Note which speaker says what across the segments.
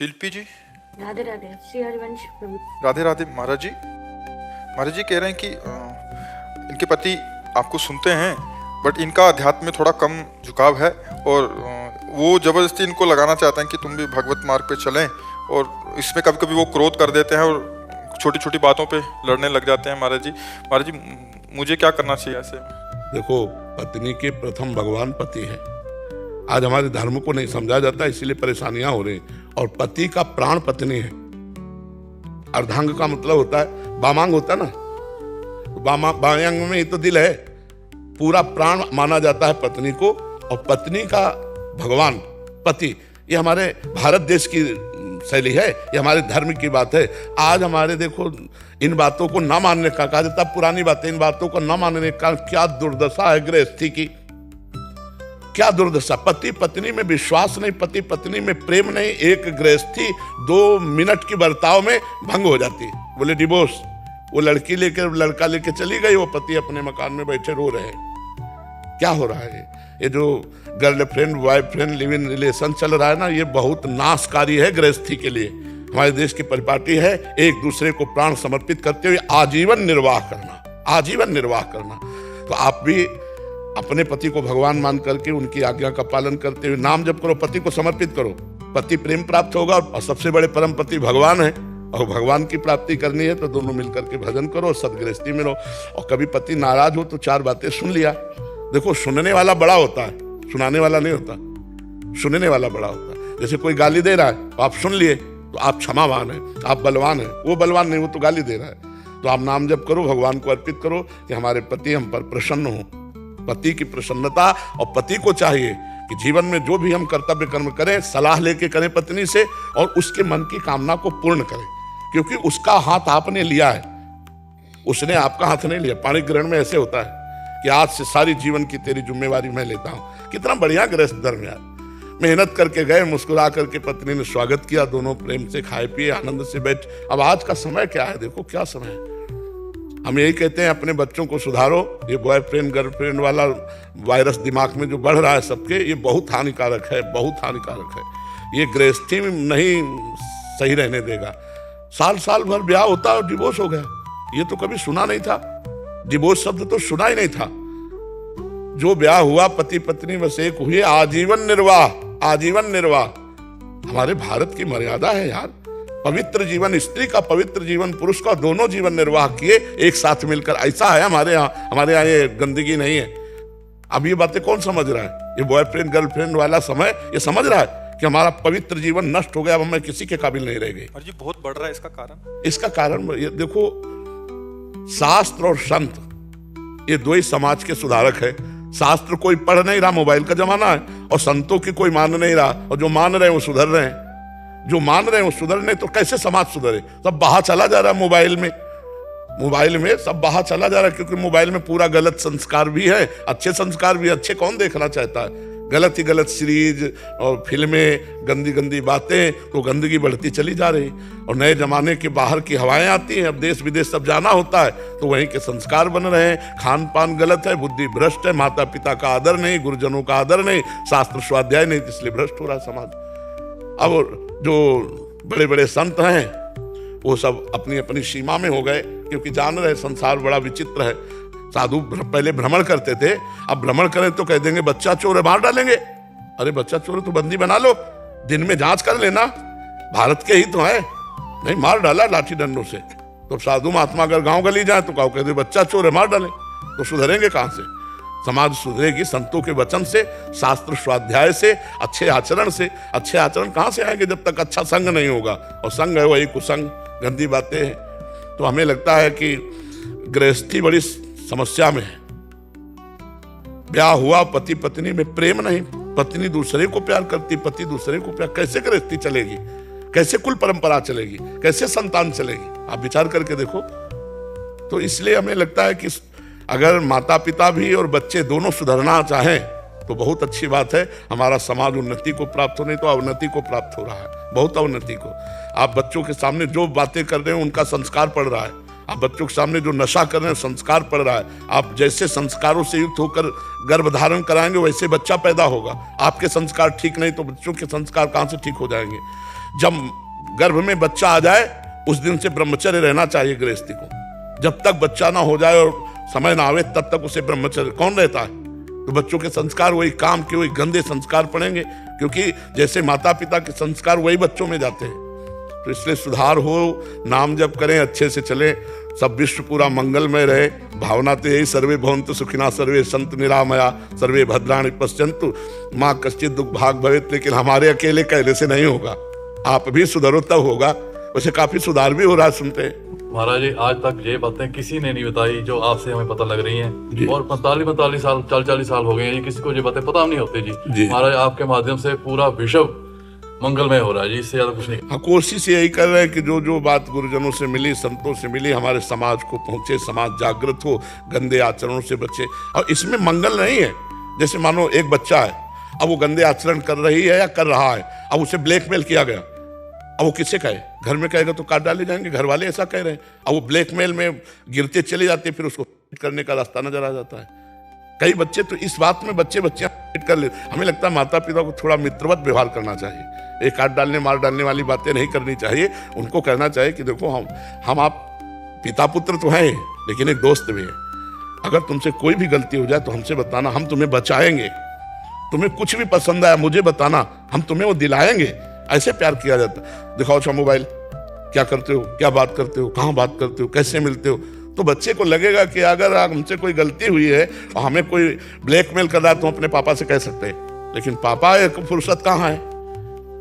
Speaker 1: शिल्पी जी।
Speaker 2: राधे राधे। श्री हरिवंश प्रभु।
Speaker 1: राधे राधे महाराज जी। महाराज जी कह रहे हैं कि इनके पति आपको सुनते हैं, बट इनका अध्यात्म में थोड़ा कम झुकाव है और वो जबरदस्ती इनको लगाना चाहते हैं कि तुम भी भगवत मार्ग पे चलें, और इसमें कभी कभी वो क्रोध कर देते हैं और छोटी छोटी बातों पे लड़ने लग जाते हैं। महाराज जी मुझे क्या करना चाहिए ऐसे?
Speaker 3: देखो, पत्नी के प्रथम भगवान पति है। आज हमारे धर्म को नहीं समझा जाता, इसीलिए परेशानियां हो रही। और पति का प्राण पत्नी है। अर्धांग का मतलब होता है वामांग होता है ना, बाएं अंग में ही तो दिल है। पूरा प्राण माना जाता है पत्नी को, और पत्नी का भगवान पति, ये हमारे भारत देश की शैली है, ये हमारे धर्म की बात है। आज हमारे देखो, इन बातों को ना मानने का, कहा जाता पुरानी बातें, इन बातों को ना मानने का क्या दुर्दशा है गृहस्थी की, क्या दुर्दशा। पति पत्नी में विश्वास नहीं, पति पत्नी में प्रेम नहीं, एक गृहस्थी 2 मिनट की बर्ताव में भंग हो जाती है। बोले डिवोर्स, वो लड़की लेकर लड़का लेके चली गई, वो पति अपने मकान में बैठे रो रहे हैं। क्या हो रहा है? ये जो girlfriend boyfriend live in relation चल रहा है ना, ये बहुत नाशकारी है गृहस्थी के लिए। हमारे देश की परिपाटी है एक दूसरे को प्राण समर्पित करते हुए आजीवन निर्वाह करना, आजीवन निर्वाह करना। तो आप भी अपने पति को भगवान मान करके उनकी आज्ञा का पालन करते हुए नाम जप करो, पति को समर्पित करो, पति प्रेम प्राप्त होगा। और सबसे बड़े परम पति भगवान है, और भगवान की प्राप्ति करनी है तो दोनों मिलकर के भजन करो, सदगृहस्थी में रहो। और कभी पति नाराज हो तो 4 बातें सुन लिया। देखो, सुनने वाला बड़ा होता है, सुनाने वाला नहीं होता। सुनने वाला बड़ा होता है। जैसे कोई गाली दे रहा है तो आप सुन लिए तो आप क्षमावान हैं, आप बलवान हैं। वो बलवान नहीं, वो तो गाली दे रहा है। तो आप नाम जप करो, भगवान को अर्पित करो कि हमारे पति हम पर प्रसन्न हो। पति की प्रसन्नता, और पति को चाहिए कि जीवन में जो भी हम कर्तव्य कर्म करें, सलाह लेके करें पत्नी से, और उसके मन की कामना को पूर्ण करें, क्योंकि उसका हाथ आपने लिया है, उसने आपका हाथ नहीं लिया। पाणी ग्रहण में ऐसे होता है कि आज से सारी जीवन की तेरी जिम्मेवारी मैं लेता हूं। कितना बढ़िया गृहस्थ धर्म यार। मेहनत करके गए, मुस्कुरा करके पत्नी ने स्वागत किया, दोनों प्रेम से खाए पिए, आनंद से बैठ। अब आज का समय क्या है, देखो क्या समय है। हम यही कहते हैं अपने बच्चों को सुधारो। ये बॉयफ्रेंड गर्लफ्रेंड वाला वायरस दिमाग में जो बढ़ रहा है सबके, ये बहुत हानिकारक है, बहुत हानिकारक है। ये गृहस्थी में नहीं सही रहने देगा। साल साल भर ब्याह होता और डिवोर्स हो गया, ये तो कभी सुना नहीं था। डिवोर्स शब्द तो सुना ही नहीं था। जो ब्याह हुआ, पति पत्नी बस एक हुए, आजीवन निर्वाह, आजीवन निर्वाह। हमारे भारत की मर्यादा है यार। पवित्र जीवन स्त्री का, पवित्र जीवन पुरुष का, दोनों जीवन निर्वाह किए एक साथ मिलकर। ऐसा है हमारे यहाँ ये गंदगी नहीं है। अब ये बातें कौन समझ रहा है? ये बॉयफ्रेंड गर्लफ्रेंड वाला समय ये समझ रहा है कि हमारा पवित्र जीवन नष्ट हो गया, अब मैं किसी के काबिल नहीं रह गई।
Speaker 1: और जी बहुत बढ़ रहा है इसका कारण।
Speaker 3: इसका कारण ये देखो, शास्त्र और संत ये 2 ही समाज के सुधारक है। शास्त्र कोई पढ़ नहीं रहा, मोबाइल का जमाना है, और संतों की कोई मान नहीं रहा, और जो मान रहे हैं वो सुधर रहे हैं। जो मान रहे हैं वो सुधर नहीं, तो कैसे समाज सुधरे? सब बाहर चला जा रहा है मोबाइल में, मोबाइल में सब बाहर चला जा रहा है, क्योंकि मोबाइल में पूरा गलत संस्कार भी है, अच्छे संस्कार भी। अच्छे कौन देखना चाहता है? गलत ही गलत सीरीज और फिल्में, गंदी गंदी बातें, तो गंदगी बढ़ती चली जा रही। और नए जमाने के बाहर की हवाएं आती हैं। अब देश विदेश सब जाना होता है तो वहीं के संस्कार बन रहे हैं। खान पान गलत है, बुद्धि भ्रष्ट है, माता पिता का आदर नहीं, गुरुजनों का आदर नहीं, शास्त्र स्वाध्याय नहीं, इसलिए भ्रष्ट हो रहा है समाज। अब जो बड़े बड़े संत हैं वो सब अपनी अपनी सीमा में हो गए, क्योंकि जान रहे संसार बड़ा विचित्र है। साधु पहले भ्रमण करते थे, अब भ्रमण करें तो कह देंगे बच्चा चोर है, मार डालेंगे। अरे बच्चा चोर है तो बंदी बना लो, दिन में जांच कर लेना, भारत के ही तो है। नहीं, मार डाला लाठी डंडों से। तो साधु महात्मा अगर गांव गली जाए तो कहो कहते बच्चा चोर है, मार डालें। तो सुधरेंगे कहां से? समाज सुधरेगी संतों के वचन से, शास्त्र स्वाध्याय से, अच्छे आचरण से। अच्छे आचरण कहां से आएंगे जब तक अच्छा संग नहीं होगा? और संग है वही कुसंग, गंदी बातें हैं। तो हमें लगता है कि गृहस्थी बड़ी समस्या में है। ब्याह हुआ, पति पत्नी में प्रेम नहीं, पत्नी दूसरे को प्यार करती, पति दूसरे को प्यार, कैसे गृहस्थी चलेगी? कैसे कुल परंपरा चलेगी? कैसे संतान चलेगी? आप विचार करके देखो। तो इसलिए हमें लगता है कि अगर माता पिता भी और बच्चे दोनों सुधरना चाहें तो बहुत अच्छी बात है। हमारा समाज उन्नति को प्राप्त हो, नहीं तो अवनति को प्राप्त हो रहा है, बहुत अवनति को। आप बच्चों के सामने जो बातें कर रहे हैं उनका संस्कार पड़ रहा है। आप बच्चों के सामने जो नशा कर रहे हैं संस्कार पड़ रहा है। आप जैसे संस्कारों से युक्त होकर गर्भ धारण कराएंगे वैसे बच्चा पैदा होगा। आपके संस्कार ठीक नहीं तो बच्चों के संस्कार कहां से ठीक हो जाएंगे? जब गर्भ में बच्चा आ जाए उस दिन से ब्रह्मचर्य रहना चाहिए गृहस्थी को। जब तक बच्चा ना हो जाए और समय ना आवे तब तक उसे ब्रह्मचर्य कौन रहता है? तो बच्चों के संस्कार वही काम के वही गंदे संस्कार पड़ेंगे, क्योंकि जैसे माता पिता के संस्कार वही बच्चों में जाते हैं। तो इसलिए सुधार हो, नाम जप करें, अच्छे से चलें, सब विश्व पूरा मंगलमय रहे। भावना तो यही, सर्वे भवन्तु सुखिनः, सर्वे सन्तु निरामया, सर्वे भद्राणि पश्यन्तु माँ कश्चित् दुःख भाग भवेत्। लेकिन हमारे अकेले कहने से नहीं होगा, आप भी सुधरो तब होगा। वैसे काफी सुधार भी हो रहा है, सुनते हैं
Speaker 4: महाराज जी। आज तक ये बातें किसी ने नहीं बताई जो आपसे हमें पता लग रही हैं, और 45 साल 40 साल हो गए हैं, किसी को ये बातें पता नहीं होती जी। महाराज आपके माध्यम से पूरा विश्व मंगलमय हो रहा है जी, इससे ज्यादा कुछ नहीं।
Speaker 3: हाँ, कोशिश यही कर रहे हैं कि जो जो बात गुरुजनों से मिली, संतों से मिली, हमारे समाज को पहुंचे, समाज जागृत हो, गंदे आचरणों से बचे। और इसमें मंगल नहीं है, जैसे मानो एक बच्चा है, अब वो गंदे आचरण कर रही है या कर रहा है, अब उसे ब्लैकमेल किया गया, अब वो किससे कहे? घर में कहेगा तो काट डाले जाएंगे, घर वाले ऐसा कह रहे हैं। अब वो ब्लैकमेल में गिरते चले जाते, फिर उसको करने का रास्ता नजर आ जाता है। कई बच्चे तो इस बात में बच्चियां कर लेते। हमें लगता है माता पिता को थोड़ा मित्रवत व्यवहार करना चाहिए, एक काट डालने मार डालने वाली बातें नहीं करनी चाहिए। उनको कहना चाहिए कि देखो हम आप पिता पुत्र तो हैं, लेकिन एक दोस्त भी है। अगर तुमसे कोई भी गलती हो जाए तो हमसे बताना, हम तुम्हें बचाएंगे। तुम्हें कुछ भी पसंद आया मुझे बताना, हम तुम्हें वो दिलाएंगे। ऐसे प्यार किया जाता है। दिखाओ अच्छा मोबाइल, क्या करते हो, क्या बात करते हो, कहाँ बात करते हो, कैसे मिलते हो। तो बच्चे को लगेगा कि अगर हमसे कोई गलती हुई है और हमें कोई ब्लैकमेल कर रहा है तो हम अपने पापा से कह सकते हैं। लेकिन पापा एक फुर्सत कहाँ है?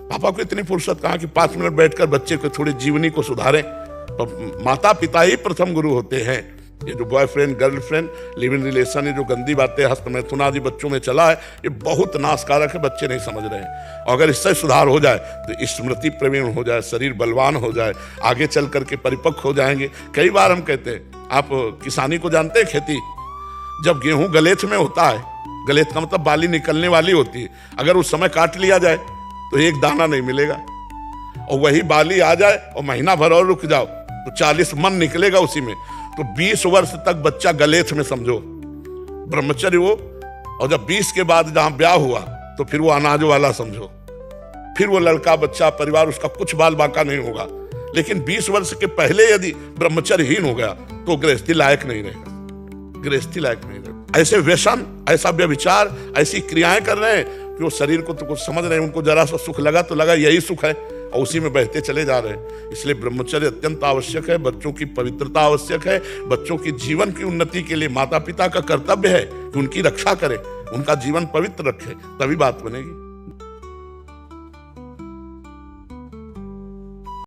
Speaker 3: पापा को इतनी फुर्सत कहाँ कि 5 मिनट बैठकर बच्चे को थोड़ी जीवनी को सुधारें। तो माता पिता ही प्रथम गुरु होते हैं। ये जो boyfriend girlfriend live in relation, ये जो गंदी बातें हस्त मैथुन आदि बच्चों में चला है, ये बहुत नाशकारक है, बच्चे नहीं समझ रहे हैं। और अगर इससे सुधार हो जाए तो स्मृति प्रवीण हो जाए, शरीर बलवान हो जाए, आगे चल करके परिपक्व हो जाएंगे। कई बार हम कहते हैं, आप किसानी को जानते हैं, खेती जब गेहूं गलेथ में होता है, गलेथ का मतलब बाली निकलने वाली होती है, अगर उस समय काट लिया जाए तो एक दाना नहीं मिलेगा। और वही बाली आ जाए और महीना भर और रुक जाओ तो 40 मन निकलेगा उसी में। तो 20 वर्ष तक बच्चा गलेथ में समझो ब्रह्मचर्य वो, और जब 20 के बाद जहां ब्याह हुआ तो फिर वो अनाज वाला समझो। फिर वो लड़का बच्चा परिवार उसका कुछ बाल बाका नहीं होगा। लेकिन 20 वर्ष के पहले यदि ब्रह्मचर्यहीन हो गया तो गृहस्थी लायक नहीं रहेगा, गृहस्थी लायक नहीं रहेगा। ऐसे व्यसन, ऐसा व्यभिचार, ऐसी क्रियाएं कर रहे हैं कि वो शरीर को तो कुछ समझ रहे हैं, उनको जरा सा सुख लगा तो लगा यही सुख है, और उसी में बहते चले जा रहे हैं। इसलिए ब्रह्मचर्य अत्यंत आवश्यक है। बच्चों की पवित्रता आवश्यक है। बच्चों की जीवन की उन्नति के लिए माता पिता का कर्तव्य है कि उनकी रक्षा करें, उनका जीवन पवित्र रखें, तभी बात बनेगी।